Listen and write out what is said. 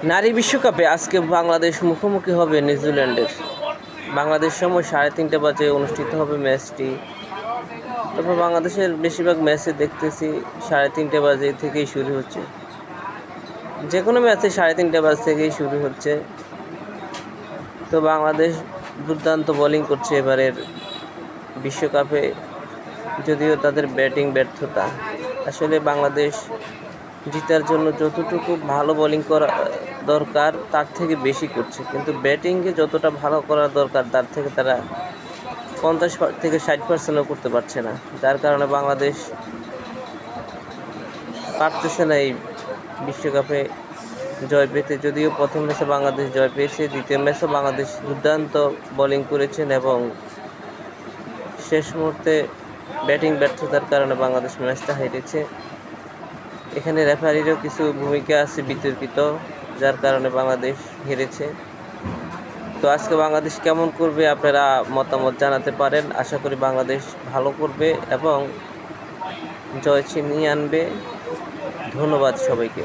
নারী বিশ্বকাপে আজকে বাংলাদেশ মুখোমুখি হবে নিউজিল্যান্ডের। বাংলাদেশ সময় 3:30 বাজে অনুষ্ঠিত হবে ম্যাচটি। তবে বাংলাদেশের বেশিরভাগ ম্যাচে দেখতেছি 3:30 বাজে থেকেই শুরু হচ্ছে। যে কোনো ম্যাচে 3:30 বাজে থেকেই শুরু হচ্ছে। তো বাংলাদেশ দুর্দান্ত বোলিং করছে এবারের বিশ্বকাপে, যদিও তাদের ব্যাটিং ব্যর্থতা। আসলে বাংলাদেশ জিতার জন্য যতটুকু ভালো বোলিং করা দরকার তার থেকে বেশি করছে, কিন্তু ব্যাটিংয়ে যতটা ভালো করা দরকার তার থেকে তারা 50 থেকে 60%ও করতে পারছে না, যার কারণে বাংলাদেশ পারতেছে না এই বিশ্বকাপে জয় পেতে। যদিও প্রথম ম্যাচে বাংলাদেশ জয় পেয়েছে, দ্বিতীয় ম্যাচে বাংলাদেশ দুর্দান্ত বোলিং করেছেন এবং শেষ মুহূর্তে ব্যাটিং ব্যর্থতার কারণে বাংলাদেশ ম্যাচটা হেরেছে। এখানে রেফারিরও কিছু ভূমিকা আছে বিতর্কিত, যার কারণে বাংলাদেশ হেরেছে। তো আজকে বাংলাদেশ কেমন করবে আপনারা মতামত জানাতে পারেন। আশা করি বাংলাদেশ ভালো করবে এবং জয় ছিনিয়ে আনবে। ধন্যবাদ সবাইকে।